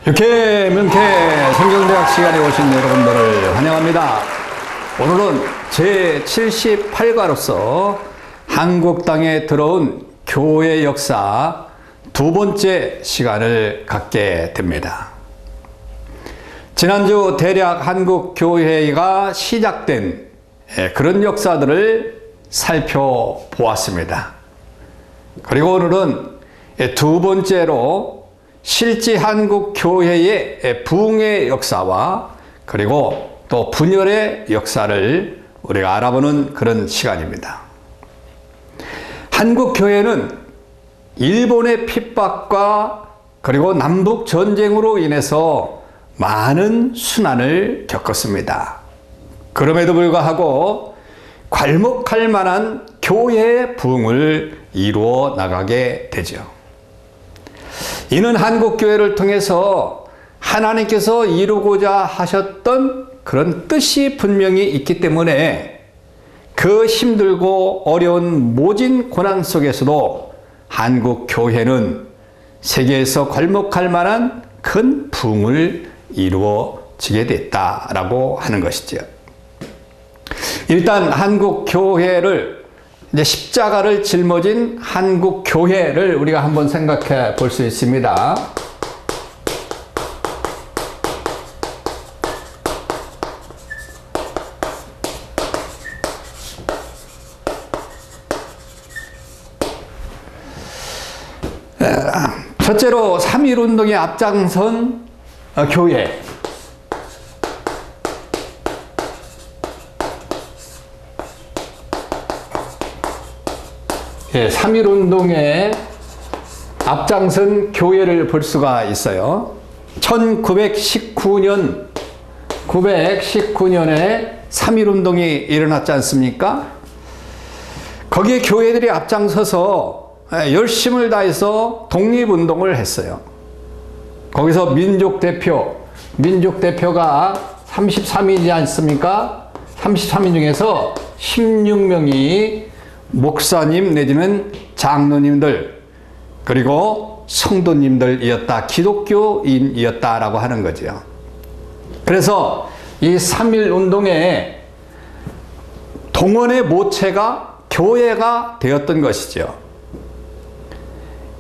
육회 명쾌 성경대학 시간에 오신 여러분들을 환영합니다. 오늘은 제78과로서 한국 땅에 들어온 교회 역사 두 번째 시간을 갖게 됩니다. 지난주 대략 한국 교회가 시작된 그런 역사들을 살펴보았습니다. 그리고 오늘은 두 번째로 실제 한국 교회의 부흥의 역사와 그리고 또 분열의 역사를 우리가 알아보는 그런 시간입니다. 한국 교회는 일본의 핍박과 그리고 남북 전쟁으로 인해서 많은 순환을 겪었습니다. 그럼에도 불구하고 괄목할 만한 교회의 부흥을 이루어 나가게 되죠. 이는 한국교회를 통해서 하나님께서 이루고자 하셨던 그런 뜻이 분명히 있기 때문에 그 힘들고 어려운 모진 고난 속에서도 한국교회는 세계에서 괄목할 만한 큰 부흥을 이루어지게 됐다라고 하는 것이죠. 일단 한국교회를 이제 십자가를 짊어진 한국 교회를 우리가 한번 생각해 볼 수 있습니다. 첫째로 3.1운동에 앞장선 교회. 3.1운동에 앞장선 교회를 볼 수가 있어요. 1919년에 3.1운동이 일어났지 않습니까? 거기에 교회들이 앞장서서 열심을 다해서 독립운동을 했어요. 거기서 민족대표가 33인이지 않습니까? 33인 중에서 16명이 목사님 내지는 장로님들 그리고 성도님들이었다. 기독교인이었다라고 하는 거죠. 그래서 이 3.1운동의 동원의 모체가 교회가 되었던 것이죠.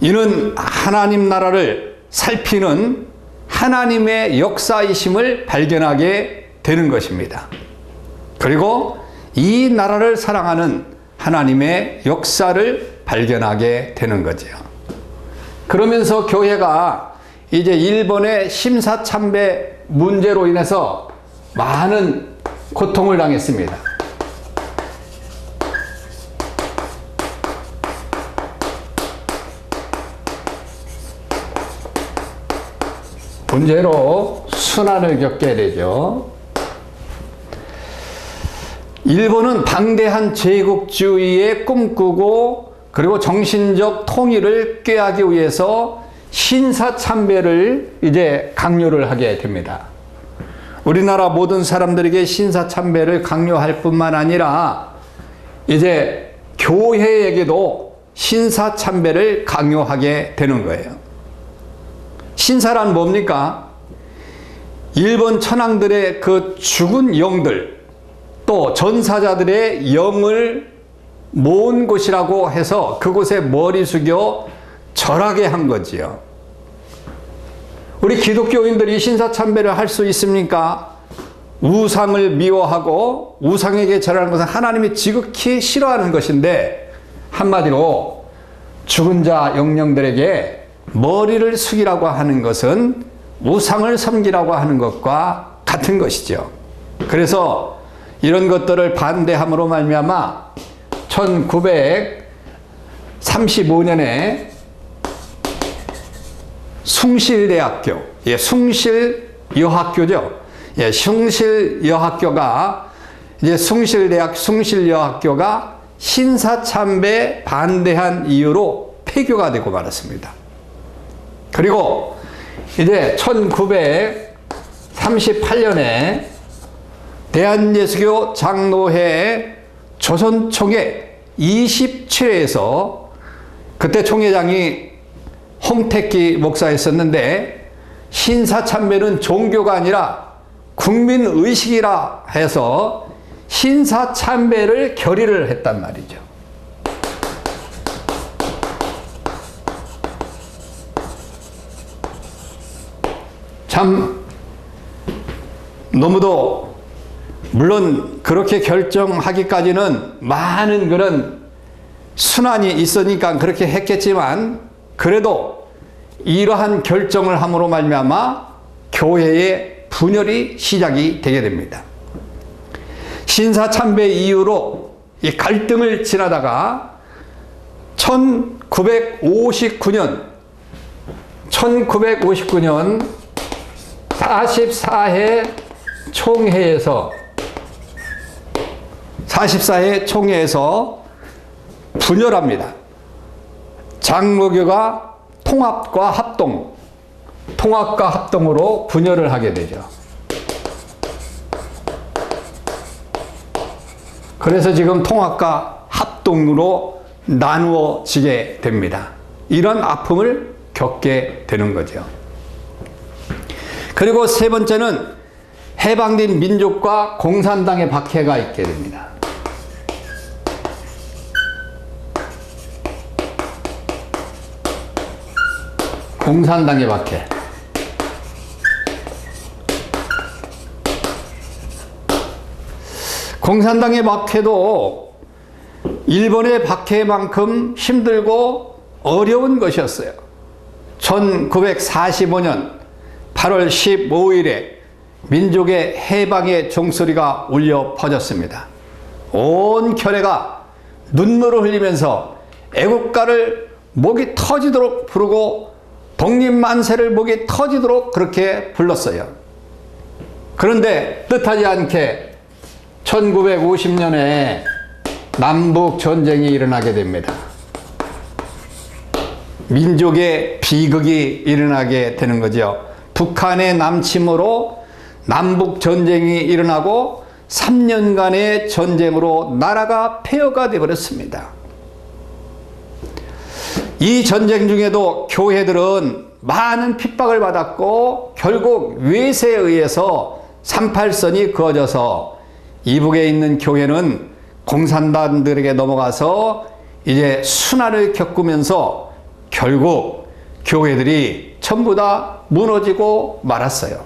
이는 하나님 나라를 살피는 하나님의 역사이심을 발견하게 되는 것입니다. 그리고 이 나라를 사랑하는 하나님의 역사를 발견하게 되는 거죠. 그러면서 교회가 이제 일본의 심사참배 문제로 인해서 많은 고통을 당했습니다. 문제로 순환을 겪게 되죠. 일본은 방대한 제국주의에 꿈꾸고 그리고 정신적 통일을 꾀하기 위해서 신사참배를 이제 강요를 하게 됩니다. 우리나라 모든 사람들에게 신사참배를 강요할 뿐만 아니라 이제 교회에게도 신사참배를 강요하게 되는 거예요. 신사란 뭡니까? 일본 천황들의 그 죽은 영들 또 전사자들의 영을 모은 곳이라고 해서 그곳에 머리 숙여 절하게 한 거지요. 우리 기독교인들이 신사참배를 할 수 있습니까? 우상을 미워하고 우상에게 절하는 것은 하나님이 지극히 싫어하는 것인데 한마디로 죽은 자 영령들에게 머리를 숙이라고 하는 것은 우상을 섬기라고 하는 것과 같은 것이죠. 그래서 이런 것들을 반대함으로 말미암아 1935년에 숭실대학교, 숭실여학교죠. 숭실여학교가 이제 숭실여학교가 신사참배 반대한 이유로 폐교가 되고 말았습니다. 그리고 이제 1938년에 대한예수교 장로회 조선총회 27회에서 그때 총회장이 홍택기 목사였었는데 신사참배는 종교가 아니라 국민의식이라 해서 신사참배를 결의를 했단 말이죠. 참 너무도 물론 그렇게 결정하기까지는 많은 그런 순환이 있으니까 그렇게 했겠지만 그래도 이러한 결정을 함으로 말미암아 교회의 분열이 시작이 되게 됩니다. 신사참배 이후로 이 갈등을 지나다가 1959년 44회 총회에서 분열합니다. 장로교가 통합과 합동으로 분열을 하게 되죠. 그래서 지금 통합과 합동으로 나누어지게 됩니다. 이런 아픔을 겪게 되는 거죠. 그리고 세 번째는 해방된 민족과 공산당의 박해가 있게 됩니다. 공산당의 박해. 공산당의 박해도 일본의 박해만큼 힘들고 어려운 것이었어요. 1945년 8월 15일에 민족의 해방의 종소리가 울려 퍼졌습니다. 온 결해가 눈물을 흘리면서 애국가를 목이 터지도록 부르고 독립만세를 목이 터지도록 그렇게 불렀어요. 그런데 뜻하지 않게 1950년에 남북전쟁이 일어나게 됩니다. 민족의 비극이 일어나게 되는 거죠. 북한의 남침으로 남북전쟁이 일어나고 3년간의 전쟁으로 나라가 폐허가 되어버렸습니다. 이 전쟁 중에도 교회들은 많은 핍박을 받았고 결국 외세에 의해서 38선이 그어져서 이북에 있는 교회는 공산당들에게 넘어가서 이제 순환을 겪으면서 결국 교회들이 전부 다 무너지고 말았어요.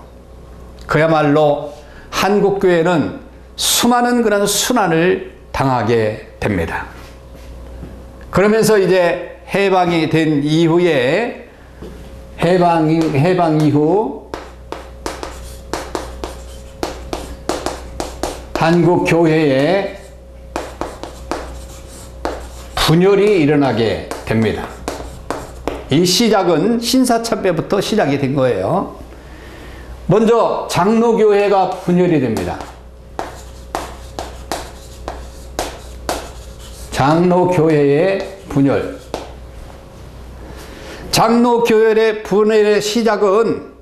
그야말로 한국교회는 수많은 그런 순환을 당하게 됩니다. 그러면서 이제 해방이 된 이후에 해방 이후 한국교회에 분열이 일어나게 됩니다. 이 시작은 신사참배부터 시작이 된 거예요. 먼저 장로교회가 분열이 됩니다. 장로교회의 분열. 장로교회의 분열의 시작은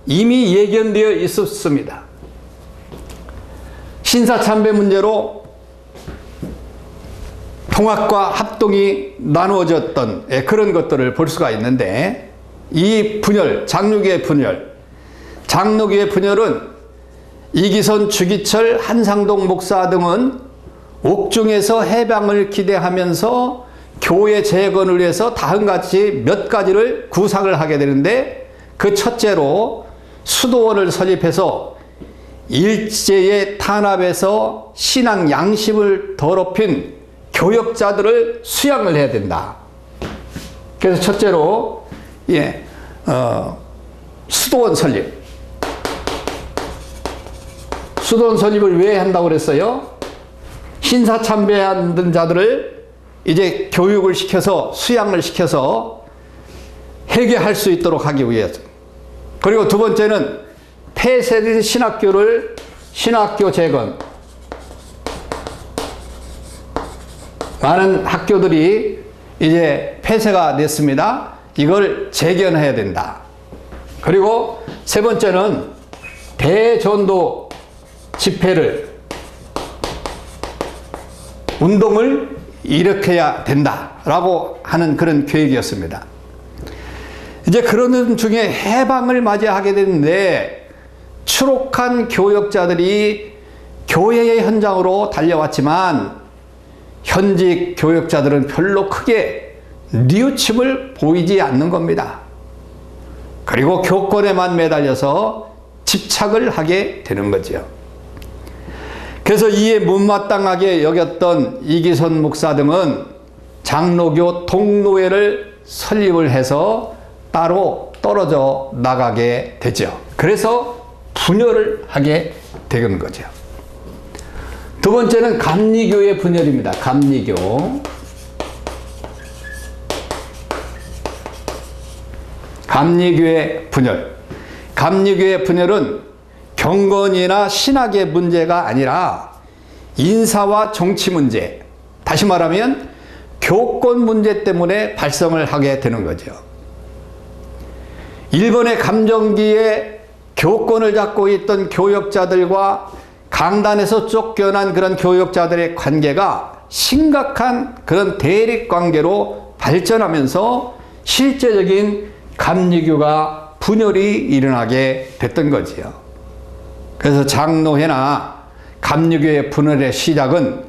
이미 예견되어 있었습니다. 신사참배 문제로 통합과 합동이 나누어졌던 그런 것들을 볼 수가 있는데 이 분열, 장로교의 분열은 이기선, 주기철, 한상동 목사 등은 옥중에서 해방을 기대하면서 교회 재건을 위해서 다음같이 몇 가지를 구상을 하게 되는데 그 첫째로 수도원을 설립해서 일제의 탄압에서 신앙 양심을 더럽힌 교역자들을 수양을 해야 된다. 그래서 첫째로 수도원 설립. 수도원 설립을 왜 한다고 그랬어요? 신사참배하는 자들을 이제 교육을 시켜서 수양을 시켜서 회개할 수 있도록 하기 위해서. 그리고 두 번째는 폐쇄된 신학교 재건. 많은 학교들이 이제 폐쇄가 됐습니다. 이걸 재건해야 된다. 그리고 세 번째는 대전도 집회를 운동을 일으켜야 된다라고 하는 그런 계획이었습니다. 이제 그러는 중에 해방을 맞이하게 됐는데 추록한 교역자들이 교회의 현장으로 달려왔지만 현직 교역자들은 별로 크게 뉘우침을 보이지 않는 겁니다. 그리고 교권에만 매달려서 집착을 하게 되는 거죠. 그래서 이에 못마땅하게 여겼던 이기선 목사 등은 장로교 동노회를 설립을 해서 따로 떨어져 나가게 되죠. 그래서 분열을 하게 되는 거죠. 두 번째는 감리교의 분열입니다. 감리교. 감리교의 분열. 감리교의 분열은 경건이나 신학의 문제가 아니라 인사와 정치 문제, 다시 말하면 교권 문제 때문에 발생을 하게 되는 거죠. 일본의 감정기에 교권을 잡고 있던 교역자들과 강단에서 쫓겨난 그런 교역자들의 관계가 심각한 그런 대립 관계로 발전하면서 실제적인 감리교가 분열이 일어나게 됐던 거지요. 그래서 장로회나 감리교의 분열의 시작은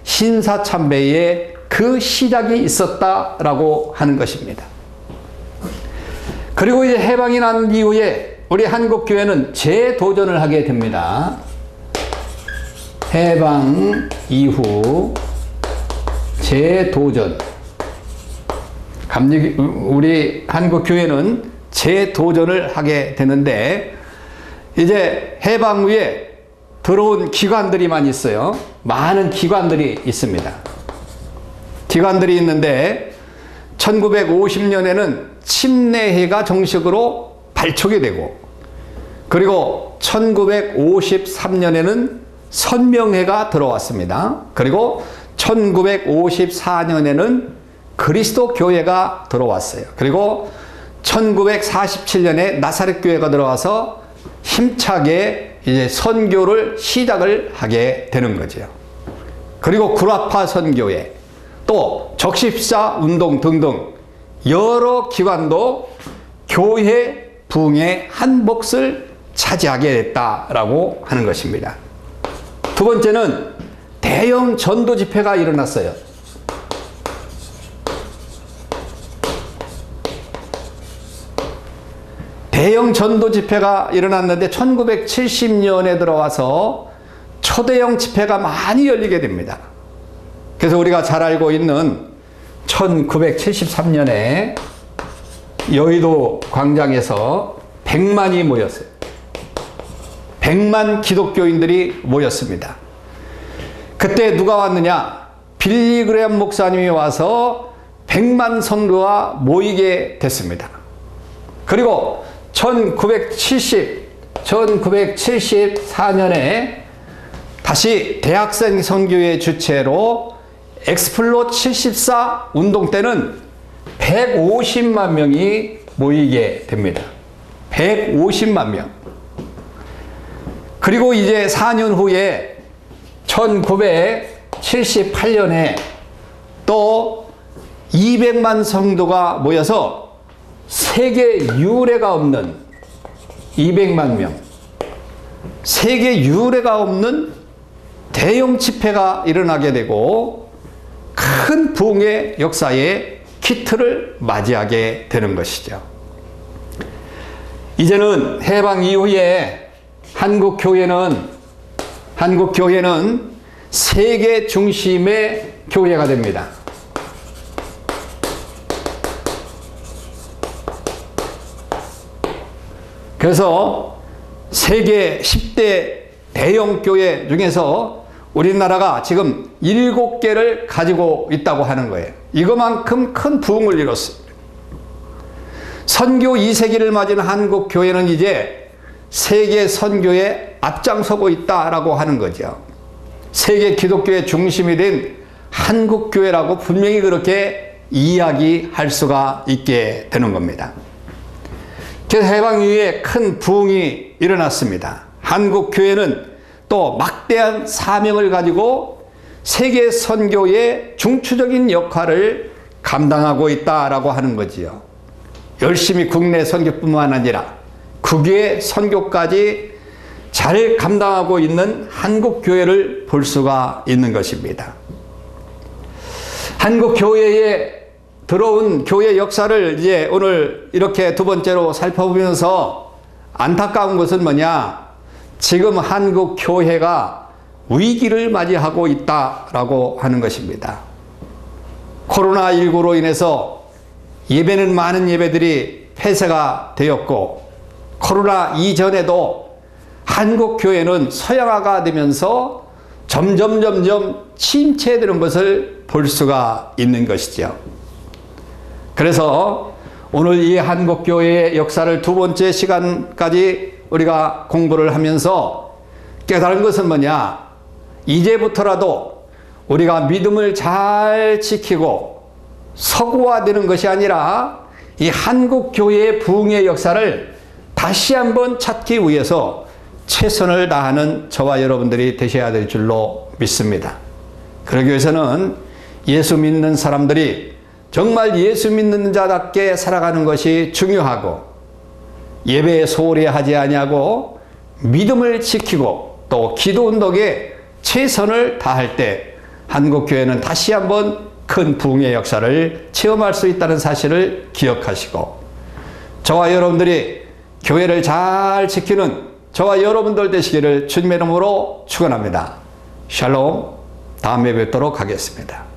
신사참배의 그 시작이 있었다라고 하는 것입니다. 그리고 이제 해방이 난 이후에 우리 한국교회는 재도전을 하게 됩니다. 해방 이후 재도전. 우리 한국교회는 재도전을 하게 되는데 이제 해방 후에 들어온 기관들이 많이 있어요. 많은 기관들이 있습니다. 기관들이 있는데 1950년에는 침례회가 정식으로 발족이 되고 그리고 1953년에는 선명회가 들어왔습니다. 그리고 1954년에는 그리스도 교회가 들어왔어요. 그리고 1947년에 나사렛 교회가 들어와서 힘차게 이제 선교를 시작을 하게 되는 거죠. 그리고 구라파 선교회, 또 적십사 운동 등등 여러 기관도 교회 부흥의 한 몫을 차지하게 됐다라고 하는 것입니다. 두 번째는 대형 전도 집회가 일어났어요. 대형 전도 집회가 일어났는데 1970년에 들어와서 초대형 집회가 많이 열리게 됩니다. 그래서 우리가 잘 알고 있는 1973년에 여의도 광장에서 100만이 모였어요. 100만 기독교인들이 모였습니다. 그때 누가 왔느냐? 빌리 그레엄 목사님이 와서 100만 성도가 모이게 됐습니다. 그리고 1974년에 다시 대학생 선교회 주체로 엑스플로 74 운동 때는 150만 명이 모이게 됩니다. 150만 명. 그리고 이제 4년 후에 1978년에 또 200만 성도가 모여서 세계 유례가 없는 200만 명, 세계 유례가 없는 대형 집회가 일어나게 되고 큰 부흥의 역사에 기틀을 맞이하게 되는 것이죠. 이제는 해방 이후에 한국교회는 세계 중심의 교회가 됩니다. 그래서 세계 10대 대형 교회 중에서 우리나라가 지금 7개를 가지고 있다고 하는 거예요. 이거만큼 큰 부흥을 이뤘습니다. 선교 2세기를 맞은 한국 교회는 이제 세계 선교에 앞장서고 있다라고 하는 거죠. 세계 기독교의 중심이 된 한국 교회라고 분명히 그렇게 이야기할 수가 있게 되는 겁니다. 그래서 해방 이후에 큰 부흥이 일어났습니다. 한국 교회는 또 막대한 사명을 가지고 세계 선교의 중추적인 역할을 감당하고 있다라고 하는 거지요. 열심히 국내 선교뿐만 아니라 국외 선교까지 잘 감당하고 있는 한국 교회를 볼 수가 있는 것입니다. 한국 교회에 들어온 교회 역사를 이제 오늘 이렇게 두 번째로 살펴보면서 안타까운 것은 뭐냐? 지금 한국 교회가 위기를 맞이하고 있다라고 하는 것입니다. 코로나19로 인해서 예배는 많은 예배들이 폐쇄가 되었고, 코로나 이전에도 한국 교회는 서양화가 되면서 점점 침체되는 것을 볼 수가 있는 것이죠. 그래서 오늘 이 한국 교회의 역사를 두 번째 시간까지 우리가 공부를 하면서 깨달은 것은 뭐냐? 이제부터라도 우리가 믿음을 잘 지키고 서구화되는 것이 아니라 이 한국 교회의 부흥의 역사를 다시 한번 찾기 위해서 최선을 다하는 저와 여러분들이 되셔야 될 줄로 믿습니다. 그러기 위해서는 예수 믿는 사람들이 정말 예수 믿는 자답게 살아가는 것이 중요하고, 예배에 소홀히 하지 아니하고 믿음을 지키고 또 기도 운동에 최선을 다할 때 한국교회는 다시 한번 큰 부흥의 역사를 체험할 수 있다는 사실을 기억하시고, 저와 여러분들이 교회를 잘 지키는 저와 여러분들 되시기를 주님의 이름으로 축원합니다. 샬롬. 다음에 뵙도록 하겠습니다.